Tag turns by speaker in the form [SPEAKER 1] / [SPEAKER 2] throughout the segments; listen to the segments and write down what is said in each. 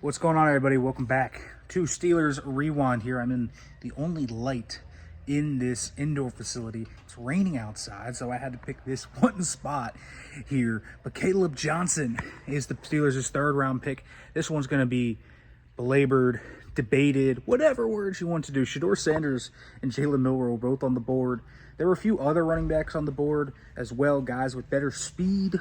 [SPEAKER 1] What's going on, everybody? Welcome back to Steelers Rewind here. I'm in the only light in this indoor facility. It's raining outside, so I had to pick this one spot here. But Kaleb Johnson is the Steelers' third-round pick. This one's going to be belabored, debated, whatever words you want to do. Shedeur Sanders and Jalen Milroe both on the board. There were a few other running backs on the board as well, guys with better speed.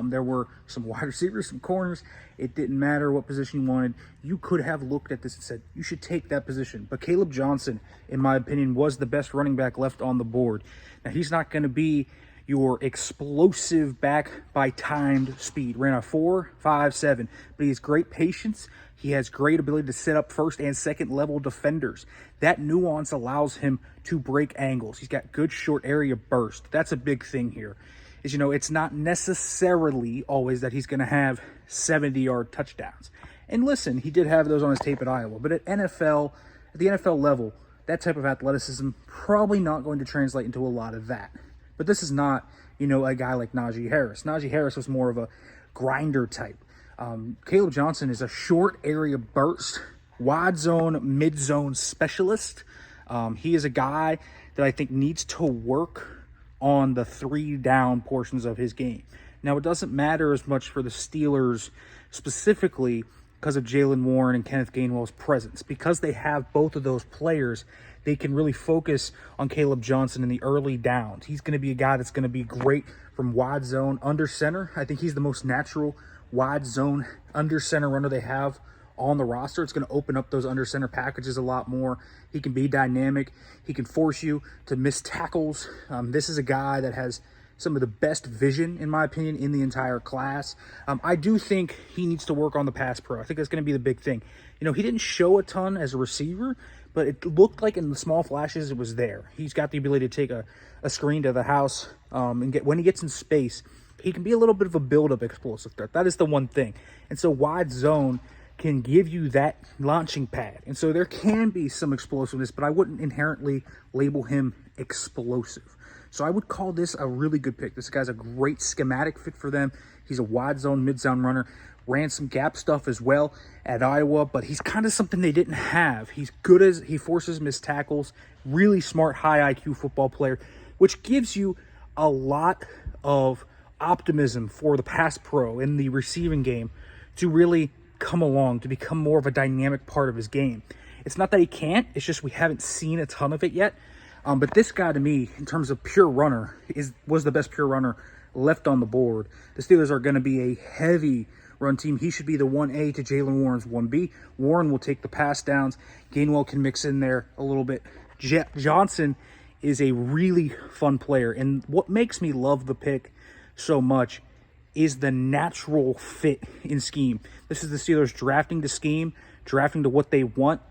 [SPEAKER 1] There were some wide receivers, some corners. It didn't matter what position you wanted. You could have looked at this and said, you should take that position. But Kaleb Johnson, in my opinion, was the best running back left on the board. Now, he's not going to be your explosive back by timed speed. Ran a 4.57, but he has great patience. He has great ability to set up first and second level defenders. That nuance allows him to break angles. He's got good short area burst. That's a big thing here. Is, it's not necessarily always that he's going to have 70-yard touchdowns. And listen, he did have those on his tape at Iowa, but at the NFL level, that type of athleticism probably not going to translate into a lot of that. But this is not, a guy like Najee Harris. Najee Harris was more of a grinder type. Kaleb Johnson is a short area burst, wide zone, mid zone specialist. He is a guy that I think needs to work on the 3-down portions of his game. Now, it doesn't matter as much for the Steelers specifically because of Jaylen Warren and Kenneth Gainwell's presence. Because they have both of those players, they can really focus on Kaleb Johnson in the early downs. He's going to be a guy that's going to be great from wide zone under center. I think he's the most natural wide zone under center runner they have on the roster. It's going to open up those under center packages a lot more. He can be dynamic. He can force you to miss tackles. This is a guy that has some of the best vision, in my opinion, in the entire class. I do think he needs to work on the pass pro. I think that's going to be the big thing. He didn't show a ton as a receiver, but it looked like in the small flashes it was there. He's got the ability to take a screen to the house and when he gets in space, he can be a little bit of a build-up explosive threat. That is the one thing. And so wide zone can give you that launching pad. And so there can be some explosiveness, but I wouldn't inherently label him explosive. So I would call this a really good pick. This guy's a great schematic fit for them. He's a wide zone, mid-zone runner. Ran some gap stuff as well at Iowa, but he's kind of something they didn't have. He's good as he forces missed tackles. Really smart, high IQ football player, which gives you a lot of optimism for the pass pro in the receiving game to really come along, to become more of a dynamic part of his game. It's not that he can't, it's just we haven't seen a ton of it yet. But this guy, to me, in terms of pure runner, was the best pure runner left on the board. The Steelers are going to be a heavy run team. He should be the 1A to Jaylen Warren's 1B. Warren will take the pass downs. Gainwell can mix in there a little bit. Johnson is a really fun player. And what makes me love the pick so much is the natural fit in scheme. This is the Steelers drafting to scheme, drafting to what they want.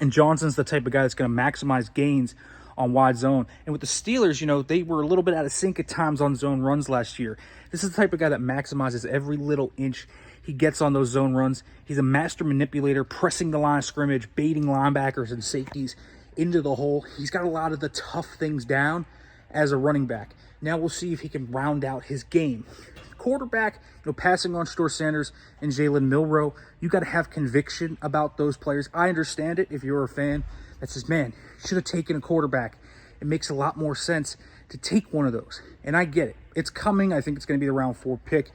[SPEAKER 1] And Johnson's the type of guy that's going to maximize gains on wide zone. And with the Steelers, they were a little bit out of sync at times on zone runs last year. This is the type of guy that maximizes every little inch he gets on those zone runs. He's a master manipulator, pressing the line of scrimmage, baiting linebackers and safeties into the hole. He's got a lot of the tough things down as a running back. Now we'll see if he can round out his game. Quarterback, passing on Shedeur Sanders and Jalen Milroe, you got to have conviction about those players. I understand it if you're a fan that says, man, should have taken a quarterback. It makes a lot more sense to take one of those. And I get it. It's coming. I think it's going to be the round 4 pick.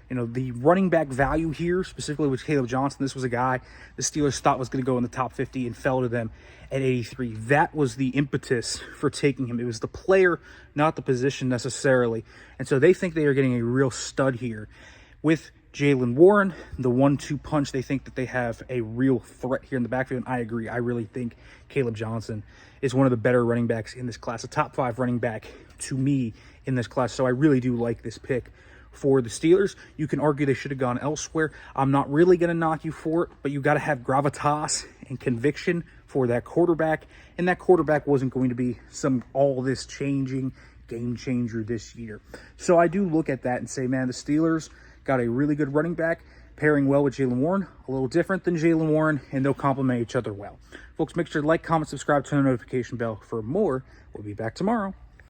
[SPEAKER 1] The running back value here, specifically with Kaleb Johnson, this was a guy the Steelers thought was going to go in the top 50 and fell to them at 83. That was the impetus for taking him. It was the player, not the position necessarily. And so they think they are getting a real stud here. With Jaylen Warren, the 1-2 punch, they think that they have a real threat here in the backfield. And I agree. I really think Kaleb Johnson is one of the better running backs in this class, a top 5 running back to me in this class. So I really do like this pick for the Steelers. You can argue they should have gone elsewhere. I'm not really going to knock you for it, but you got to have gravitas and conviction for that quarterback. And that quarterback wasn't going to be some all this changing game changer this year. So I do look at that and say, man, the Steelers got a really good running back pairing well with Jaylen Warren, a little different than Jaylen Warren, and they'll complement each other well. Folks, make sure to like, comment, subscribe, turn the notification bell for more. We'll be back tomorrow.